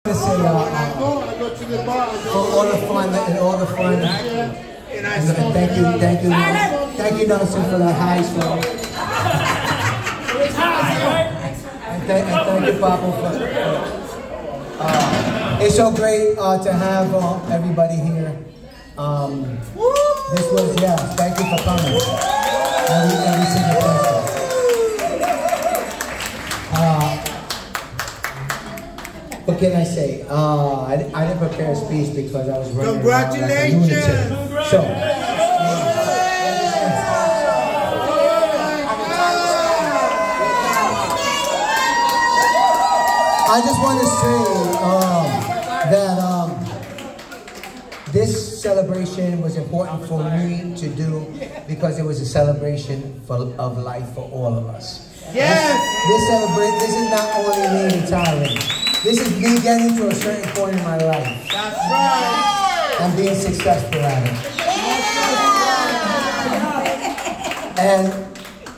For all the fun and all the fun. And thank you, Nelson, for the high song. And thank you, Papa, for it's so great to have everybody here. This was, thank you for coming. Every single person. What can I say? I didn't prepare a speech because I was running around like a lunatic. So, I just want to say that this celebration was important for me to do because it was a celebration of life for all of us. Yes. This is not only me retiring. This is me getting to a certain point in my life. That's right. And being successful at it. And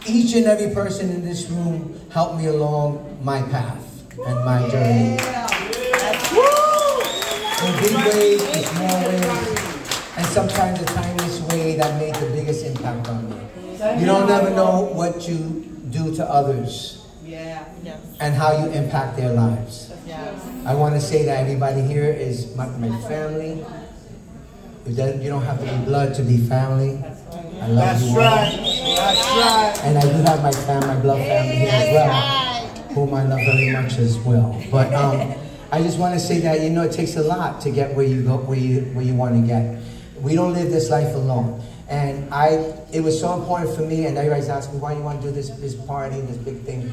each and every person in this room helped me along my path and my journey. In big ways, in small ways, and sometimes the tiniest way that made the biggest impact on me. You don't never know what you do to others and how you impact their lives. I want to say that everybody here is my family. You don't have to be blood to be family. I love you all. That's right. And I do have my blood family here as well, whom I love very much as well. But I just want to say that it takes a lot to get where you go, where you want to get. We don't live this life alone. And it was so important for me, and everybody's asking me, why you want to do this party, this big thing.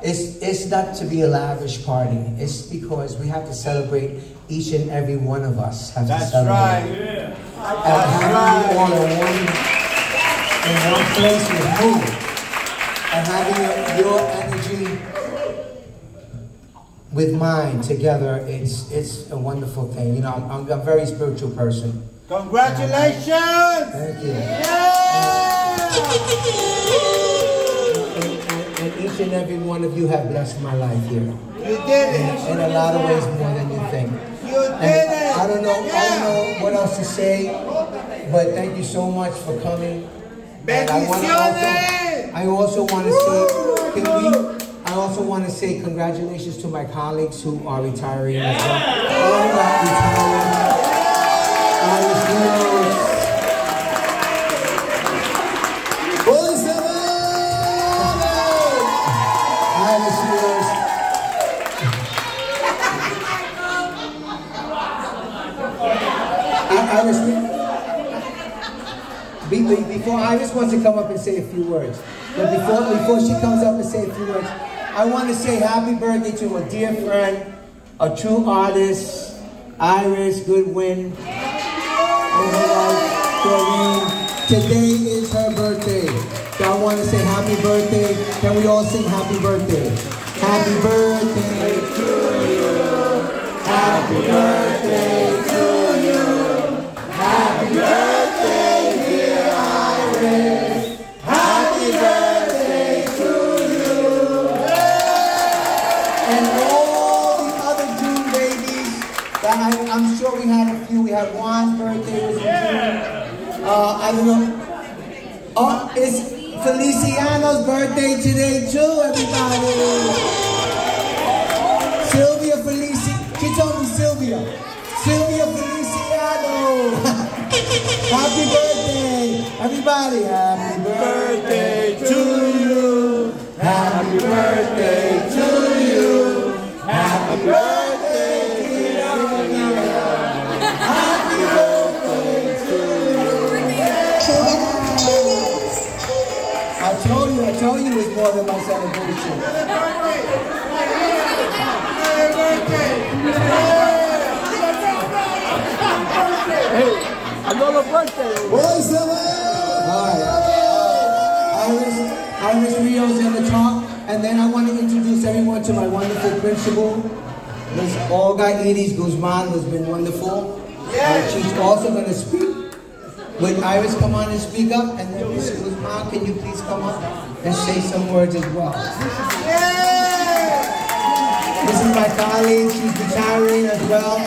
It's not to be a lavish party. It's because we have to celebrate each and every one of us. Have to celebrate. Right. Yeah. And having you all in one place with me, and having your energy with mine together, it's a wonderful thing. I'm a very spiritual person. Congratulations! Thank you. And each and every one of you have blessed my life here. You did it. In a lot of ways more than you think. You did it. I don't know what else to say, but thank you so much for coming. And I also want to say congratulations to my colleagues who are retiring as well. All who are retiring. Before Iris wants to come up and say a few words, but before she comes up and say a few words, I want to say happy birthday to a dear friend, a true artist, Iris Goodwin. Today is her birthday. So I want to say happy birthday. Can we all sing happy birthday? Happy birthday to you. Happy birthday to you. Happy birthday, dear Iris. Happy birthday to you. And all the other June babies that I'm sure we had a few. We had Juan's birthday was in June. I don't know. Oh, it's Feliciano's birthday today too, everybody. Sylvia she told me Sylvia Feliciano. Happy birthday, everybody. Happy birthday to you. Happy birthday to you. Happy birthday. I told you it's more than my celebration. Hey, another birthday. What's the Iris Rio's in the talk, and then I want to introduce everyone to my wonderful principal, Ms. Olga Edis Guzman, who's been wonderful. She's also going to speak. Would Iris come on and speak up? And then Ms. Guzman, can you please come up and say some words as well? This is my colleague. She's retiring as well.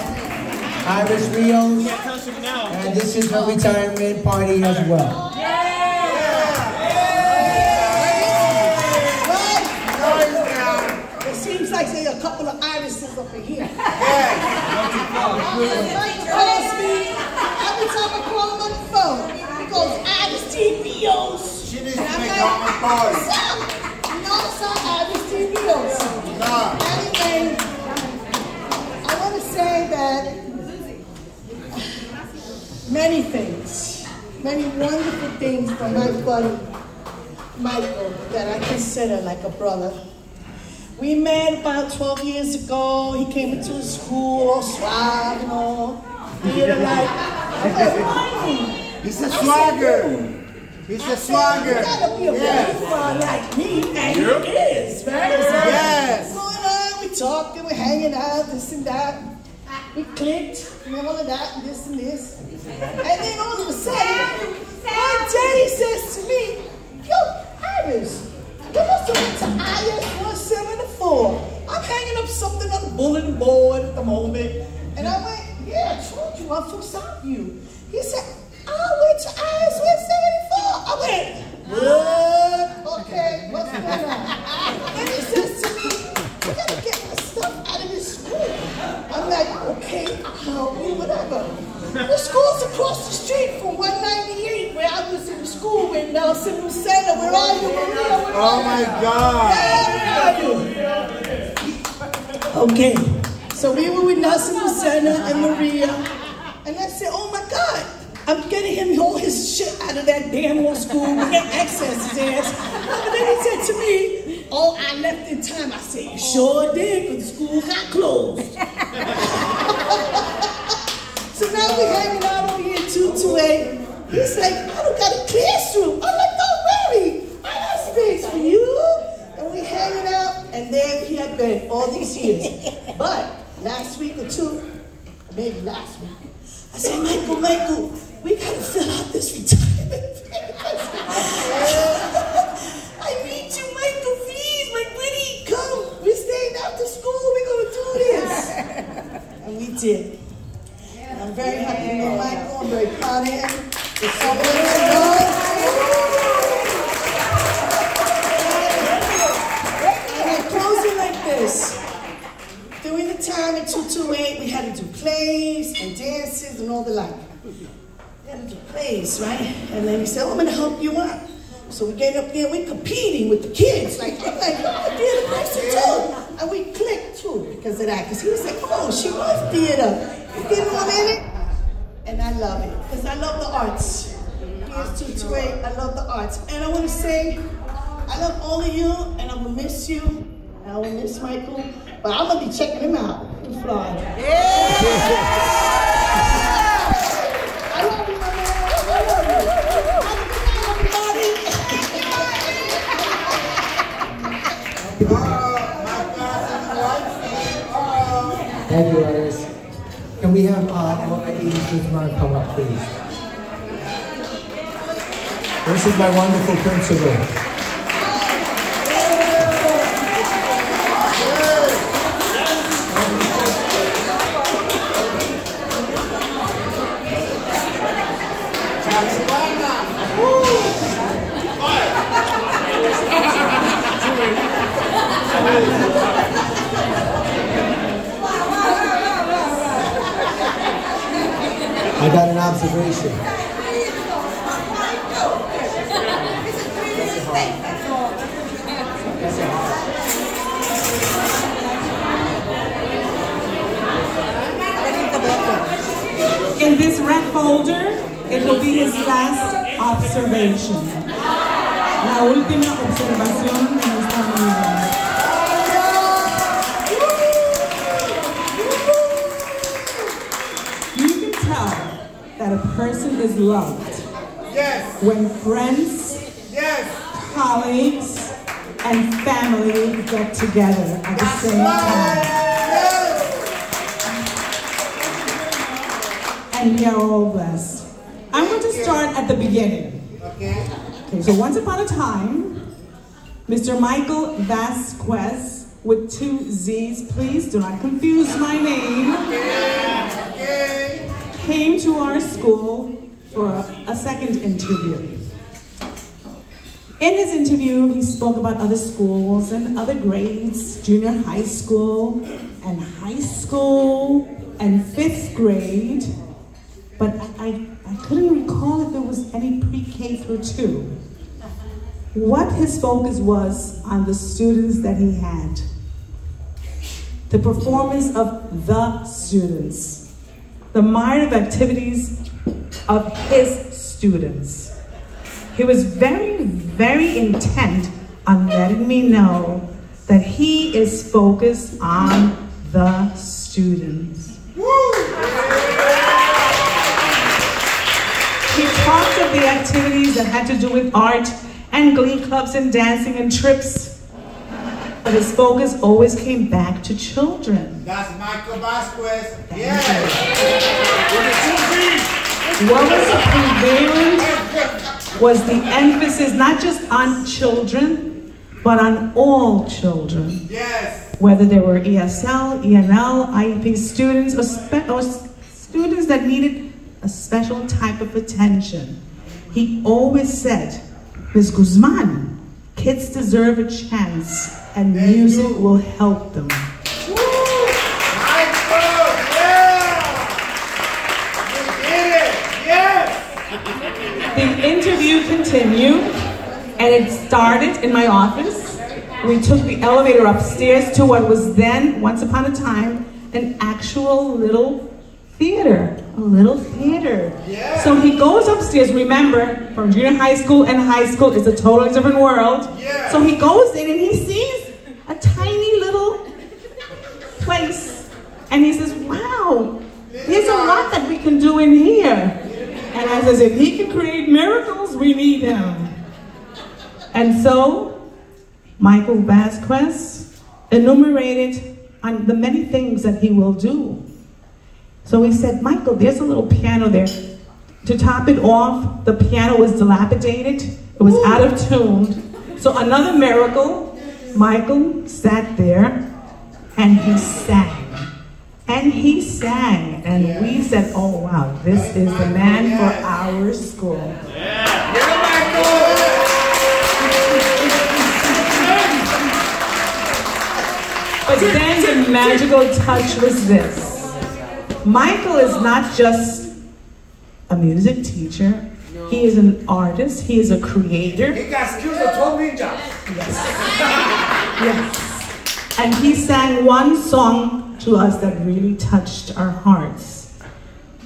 Iris Rios. And this is her retirement party as well. It seems like there are a couple of irises up in here. Every time I call him on the phone, he goes, Iris TBOs. She needs to make her own party. No, it's not Iris TBOs. Anyway, I want to say that many things, many wonderful things from my buddy, Michael, that I consider like a brother. We met about 12 years ago. He came into the school, all swag and all. Theater like, He's a swagger. He's a swagger. You gotta be a boyfriend like me, and he is, right? Yes. Going on, we talking, we're hanging out, this and that. We clicked, and all of that, and this. And then all of a sudden, my daddy says to me, yo, Iris, you must have went to IS 174. I'm hanging up something on the bulletin board at the moment. And I went, yeah, I told you, I'm from Southview. He said, I went to IS 174. I went, what? Okay, what's going on? And he says to me, you gotta get my stuff out of this school. I'm like, okay, I'll help you, whatever. The school's across the street from 198, where I was in school with Nelson Lucena. Where are you, Maria? Oh my God. Yeah, where are you? Okay, so we were with Nelson Lucena and Maria, and I said, oh my God, I'm getting him all his shit out of that damn old school. We get access his ass. And then he said to me, oh, I left in time. I said, you sure did, because the school got closed. So now we're hanging out over here in 228. He's like, I don't got a classroom. I'm like, don't worry. I got space for you. And we hanging out, and there he had been all these years. But last week or two, maybe last week, I said, Michael, we gotta fill out this retirement papers. I need you, Michael, please, my buddy, come. We're staying after school, we're gonna do this. And we did. And I'm very happy to know Michael, I'm very proud of him. There's so much to know. And I close it like this. During the time in 228, we had to do plays and dances and all the like. We had to do plays, right? And then he said, oh, I'm gonna help you out. So we get up there, we're competing with the kids. Like, I'm like, I'm a theater person too. And we clicked too because of that. Because he was like, oh, she loves theater. You get one in it? And I love it. Because I love the arts. Here's 228, I love the arts. And I want to say, I love all of you, and I'm gonna miss you. And I will miss Michael. But I'm gonna be checking him out in Florida. Yeah! I love you, my man. I love you. Have a good night, Thank you, Iris. Can we have Edith Guzman come up, please? This is my wonderful principal. I got an observation. In this red folder, it will be his last observation. La última observación en esta mañana. You can tell that a person is loved when friends, colleagues, and family get together at the same time. And we are all blessed. I'm going to start at the beginning. Okay, so once upon a time, Mr. Michael Vasquez with 2 Z's, please do not confuse my name, came to our school for a second interview. In his interview, he spoke about other schools and other grades, junior high school and 5th grade, but I couldn't recall if there was any pre-K through 2. What his focus was on the students that he had, the performance of the students, the myriad of activities of his students. He was very, very intent on letting me know that he is focused on the students. He talked of the activities that had to do with art and glee clubs and dancing and trips, but his focus always came back to children. That's Michael Vasquez. Yes. What was prevalent was the emphasis not just on children, but on all children. Yes. Whether they were ESL, ENL, IEP students, or students that needed a special type of attention. He always said, Ms. Guzman, kids deserve a chance, and music will help them. The interview continued, and it started in my office. We took the elevator upstairs to what was then, once upon a time, an actual little theater. A little theater. Yeah. So he goes upstairs, remember, from junior high school and high school, it's a totally different world. Yeah. So he goes in and he sees a tiny little place. And he says, wow, there's a lot that we can do in here. And I says, if he can create miracles, we need him. And so, Michael Vasquez enumerated on the many things that he will do. So he said, Michael, there's a little piano there. To top it off, the piano was dilapidated. It was out of tune. So another miracle, Michael sat there and he sang. And he sang, and we said, oh wow, this is the man for our school. But then the magical touch was this. Michael is not just a music teacher, he is an artist, he is a creator. He got skills of 12 ninjas. Yes. Yes. And he sang one song to us that really touched our hearts.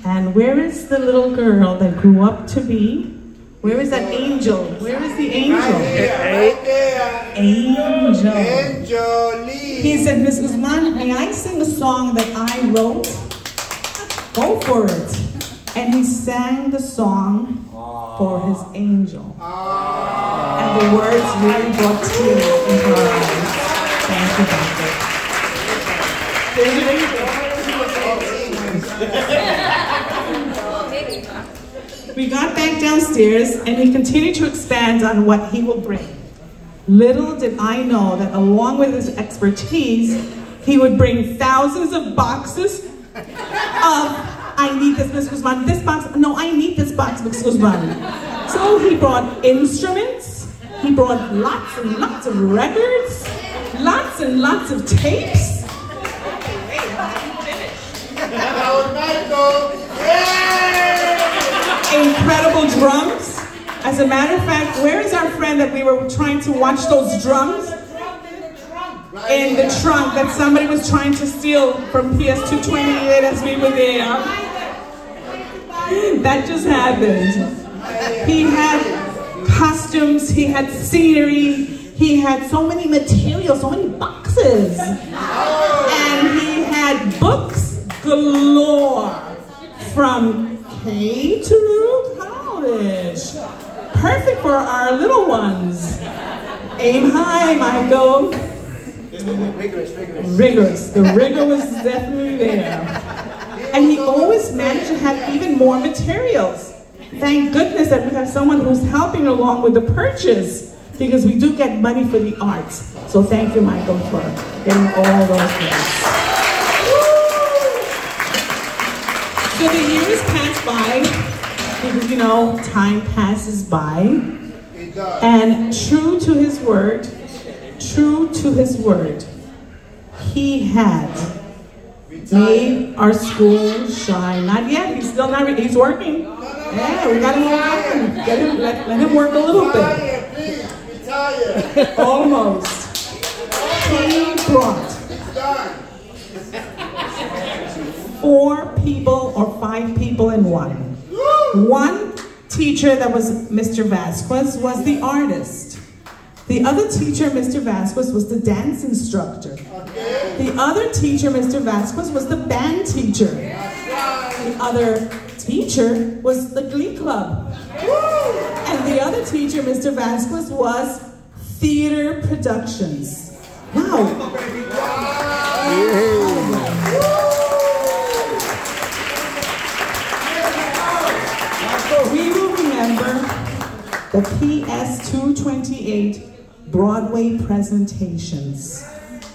And where is the little girl that grew up to be? Where is that angel? Where is the angel? Right there. Angel. Angelie. He said, Ms. Guzman, may I sing a song that I wrote? Go for it. And he sang the song for his angel. And the words really brought tears into our eyes. Thank you, Doctor. We got back downstairs and he continued to expand on what he will bring. Little did I know that along with his expertise, he would bring thousands of boxes of, I need this, Ms. Guzman, this box, no, I need this box, Ms. Guzman. So he brought instruments, he brought lots and lots of records, lots and lots of tapes. Incredible drums. As a matter of fact, where is our friend that we were trying to watch those drums? In the trunk that somebody was trying to steal from PS228 as we were there. That just happened. He had costumes, he had scenery, he had so many materials, so many boxes. And he had books galore from K to college. Perfect for our little ones. Aim high, Michael. Rigorous. The rigor was definitely there. And he always managed to have even more materials. Thank goodness that we have someone who's helping along with the purchase. because we do get money for the arts. So thank you, Michael, for getting all those things. So the years pass by, because, you know, time passes by. And true to his word, he had made our school shine. Not yet, he's still not, he's working. Yeah, we got him on. Let him work a little bit. Almost. He brought 4 people or 5 people in one. One teacher, that was Mr. Vasquez, was the artist. The other teacher, Mr. Vasquez, was the dance instructor. The other teacher, Mr. Vasquez, was the band teacher. The other teacher was the glee club. And the other teacher, Mr. Vasquez, was theater productions. Wow. We will remember the PS 228 Broadway presentations,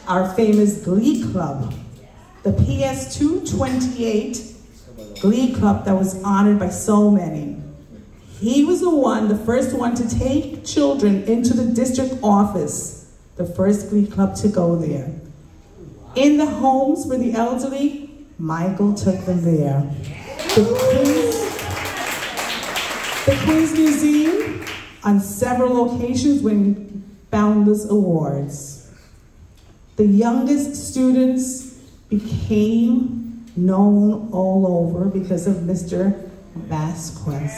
our famous Glee Club. The PS 228 Glee Club that was honored by so many. He was the first one to take children into the district office, the first Glee Club to go there. In the homes for the elderly, Michael took them there. The Queen's Museum, on several occasions, winning boundless awards. The youngest students became known all over because of Mr. Vasquez.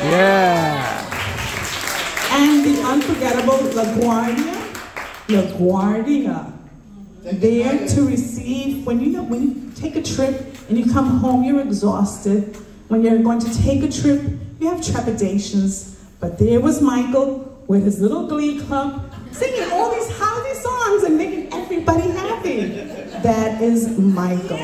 Yeah. And the unforgettable LaGuardia, there to receive, when you take a trip and you come home, you're exhausted. When you're going to take a trip, you have trepidations. But there was Michael with his little glee club, singing all these holiday songs and making everybody happy. That is Michael.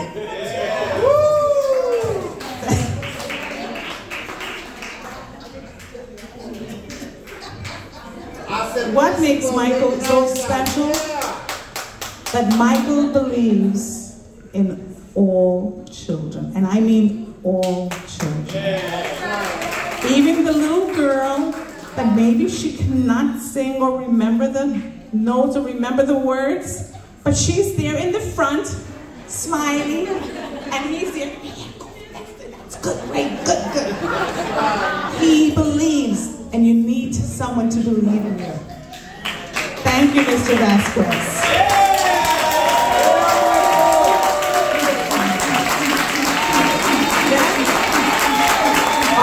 What makes Michael so special? That Michael believes in all children, and I mean all children. Even the little girl that maybe she cannot sing or remember the notes or remember the words, but she's there in the front, smiling, and he's there, that's good, great, good. He believes, and you need someone to believe in you. Thank you, Mr. Vasquez.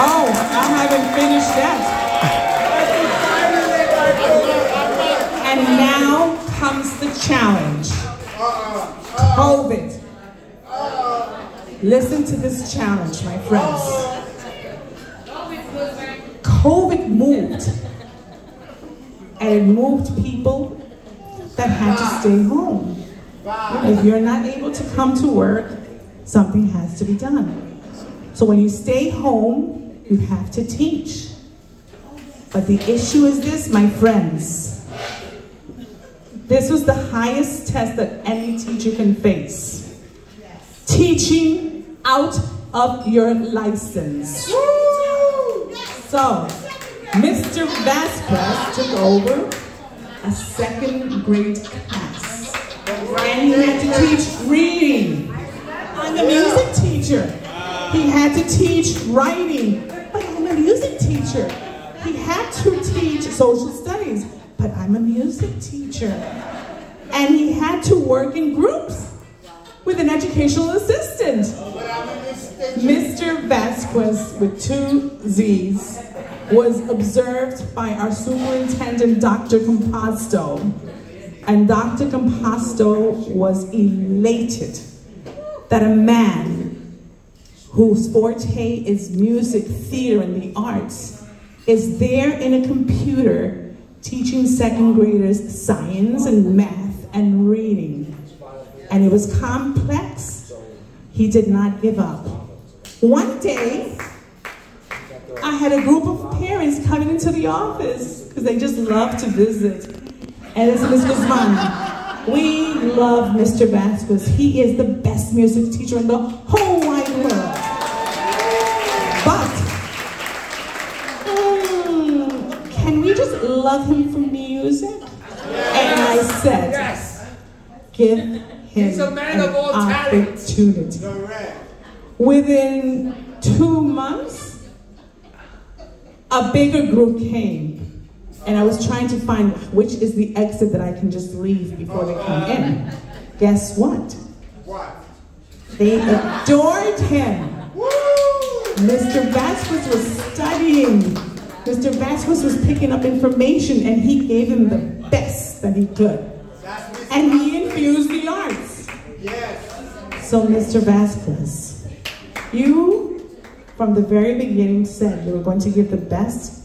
Oh, I haven't finished that. And now comes the challenge. COVID. Listen to this challenge, my friends. COVID moved. And it moved people that had to stay home. If you're not able to come to work, something has to be done. So when you stay home, you have to teach. But the issue is this, my friends. This was the highest test that any teacher can face. Teaching out of your license. So, Mr. Vasquez took over a 2nd grade class. And he had to teach reading. I'm a music teacher. He had to teach writing, but I'm a music teacher. He had to teach social studies, but I'm a music teacher. And he had to work in groups with an educational assistant. Mr. Vasquez, with 2 Z's, was observed by our superintendent, Dr. Composto. And Dr. Composto was elated that a man whose forte is music, theater, and the arts is there in a computer teaching 2nd graders science and math and reading. And it was complex. He did not give up. One day, I had a group of parents coming into the office because they just love to visit. And it's Ms. Guzman. We love Mr. Vasquez. He is the best music teacher in the whole wide world. But, can we just love him for music? And I said, give him an opportunity. Within 2 months, a bigger group came. And I was trying to find which is the exit that I can just leave before they come in. Guess what? What? They adored him. Mr. Vasquez was studying. Mr. Vasquez was picking up information, and he gave him the best that he could. And he infused the arts. Yes. So, Mr. Vasquez, you, from the very beginning, said you were going to give the best.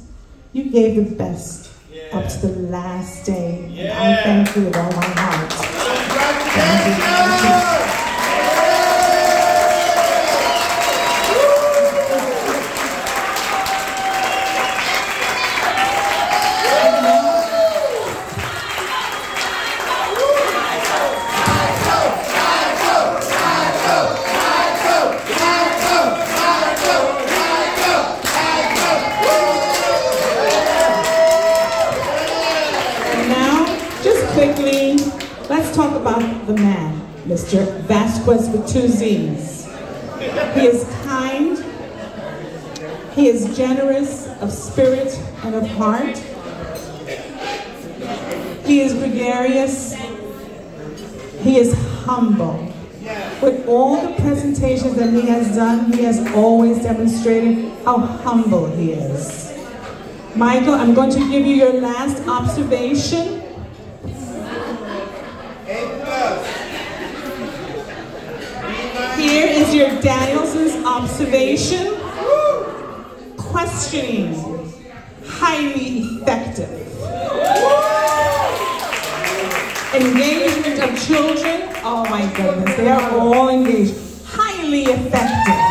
You gave the best up to the last day. And I thank you with all my heart. Thank you. Quickly, let's talk about the man, Mr. Vasquez with 2 Z's. He is kind, he is generous of spirit and of heart, he is gregarious, he is humble. With all the presentations that he has done, he has always demonstrated how humble he is. Michael, I'm going to give you your last observation. Here is your Danielson's observation. Questioning, highly effective. Engagement of children, oh my goodness, they are all engaged. Highly effective.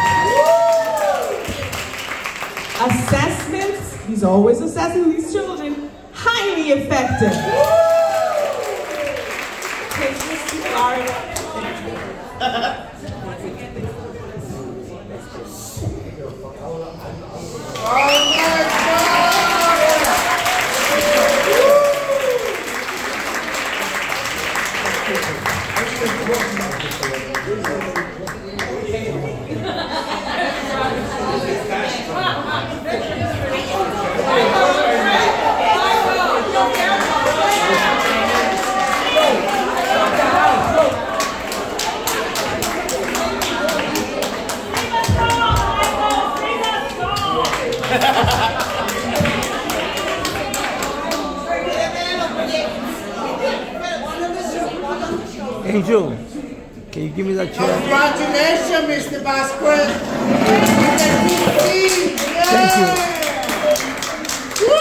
Assessments, he's always assessing these children. Highly effective. Angel, can you give me that chair? Congratulations, Mr. Vasquez. Thank you. Woo!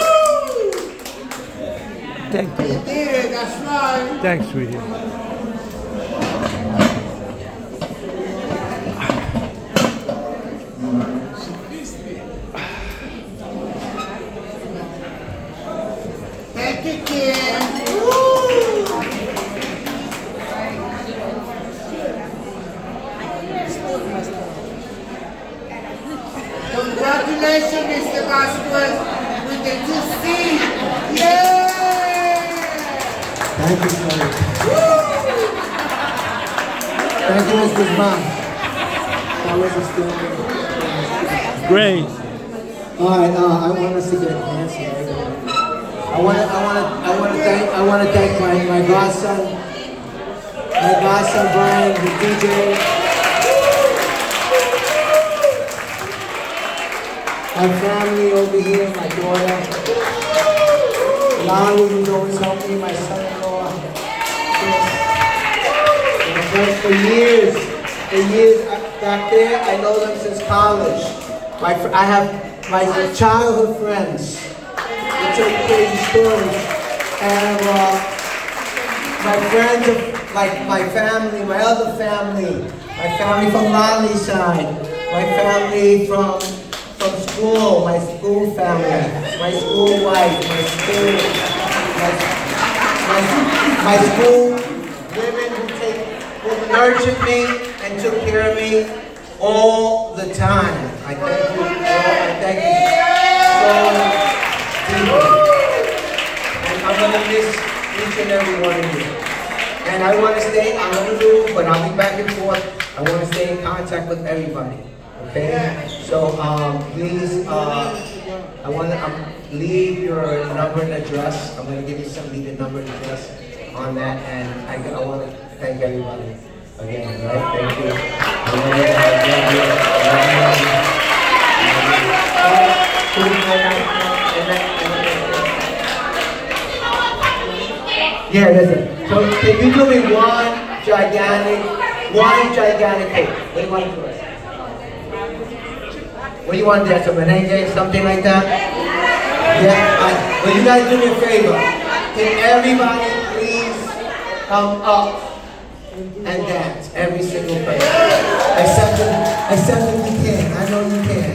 Thank you. You did it, that's right. Thanks, sweetie. Thank you, kid. Congratulations, Mr. Vasquez, with the 2C. Yeah! Thank you, sir. Thank you, Ms. Guzman. That was a still. Great. All right, I want us to get dancing. I want to thank my godson Brian, the DJ. My family over here, my daughter, Lali, who's always helped me, my son-in-law. My friends for years, back there, I know them since college. I have my childhood friends. They tell you crazy stories. And my friends, my family, my other family, my family from Lali's side, my family from school family, my school wife, my school women who nurtured me and took care of me all the time. I thank you all. I thank you so deeply. And I'm going to miss each and every one of you. And I want to stay, I'm going to move, but I'll be back and forth. I want to stay in contact with everybody. Okay? So please, I want to leave your number and address. I'm going to give you leave your number and address on that. And I want to thank everybody again. Right? Thank you. Yeah, listen. So can you do me one gigantic cake? What do you want to do? What do you want to do? Some merengue, something like that? Yeah. Well, you guys do me a favor. Can everybody please come up and dance? Every single person. Except if you can. I know you can.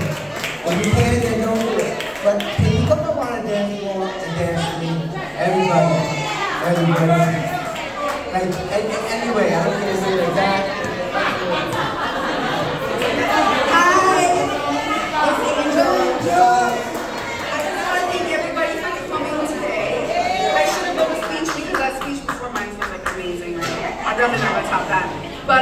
If you can, then don't do it. But can you come up on a dance floor and dance with me? Everybody. Anyway, I don't care if you're like that. Hi, it's Angel. I just want to thank everybody for coming today. I should have done a speech because that speech before mine was like amazing right there. I'd rather never top that. But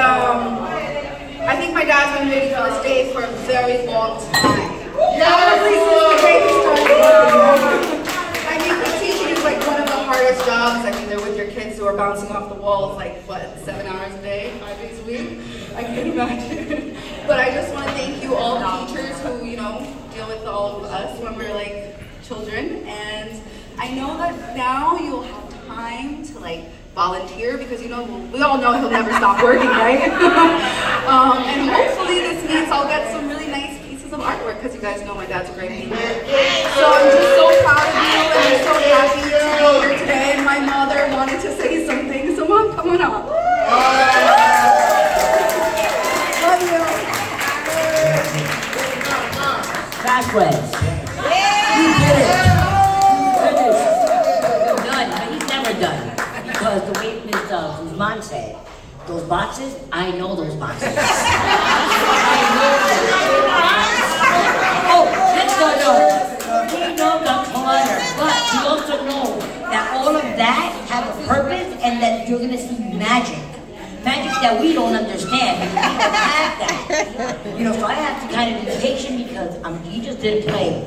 I think my dad's been waiting for this day for a very long time. Probably since the day he started. I mean, teaching is like one of the hardest jobs. I mean, they're with your kids who are bouncing off the walls like, what, 7 hours a day, 5 days a week? I can't imagine. But I just want to thank you all teachers who, you know, deal with all of us when we're like children. And I know that now you'll have time to like volunteer because, you know, we all know he'll never stop working, right? And hopefully this means I'll get some really nice pieces of artwork because you guys know my dad's a great painter. So I'm just so proud of you and I'm so happy to be here today. And my mother wanted to say something, so Mom, come on up. Love you. Vasquez. You did it. Done, but he's never done. Because the way Ms. Guzman said, those boxes, I know those boxes. Oh, let's go, we know the clutter, but we also know that all of that have a purpose and that you're going to see magic. Magic that we don't understand. We don't have that. You know, so I have to kind of be patient because he just did a play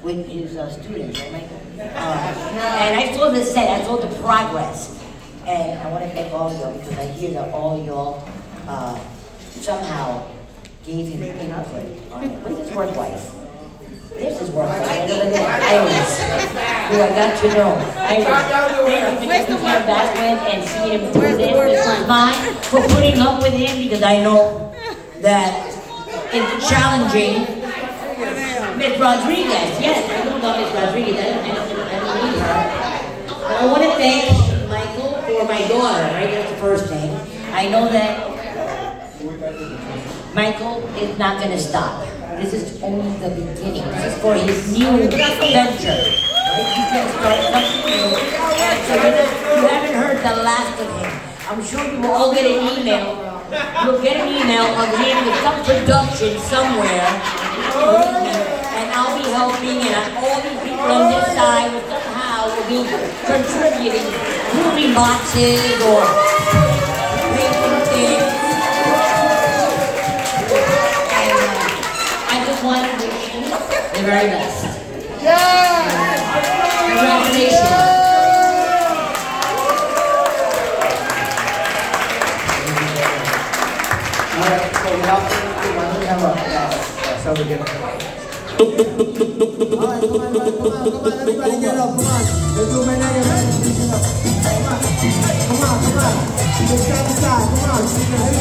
with his students, right, Michael? And I saw the set, I saw the progress. And I want to thank all of y'all because I hear that all of y'all somehow gave him input on it. What is his work wife? This is work wife. Iris, who I got to know. Iris, thank you for taking care of Vasquez and seeing him through this. This is mine for putting up with him because I know that it's challenging. Miss Rodriguez, yes, I know about Miss Rodriguez. I don't need her. But I want to thank Michael for my daughter, right? That's the first thing. I know that Michael is not going to stop. This is only the beginning. This is for his new venture. Right? He's going to start something new. And so you haven't heard the last of him. I'm sure you will all get an email. You'll get an email of him with some production somewhere. And I'll be helping, and all these people on this side will somehow be contributing, moving boxes or making things. And I just want to wish you the very best. Congratulations. All right, so now we have so we get Alright, come on, everybody get up, come on. Let's do Menega, man. Come on. Let's stand aside, come on.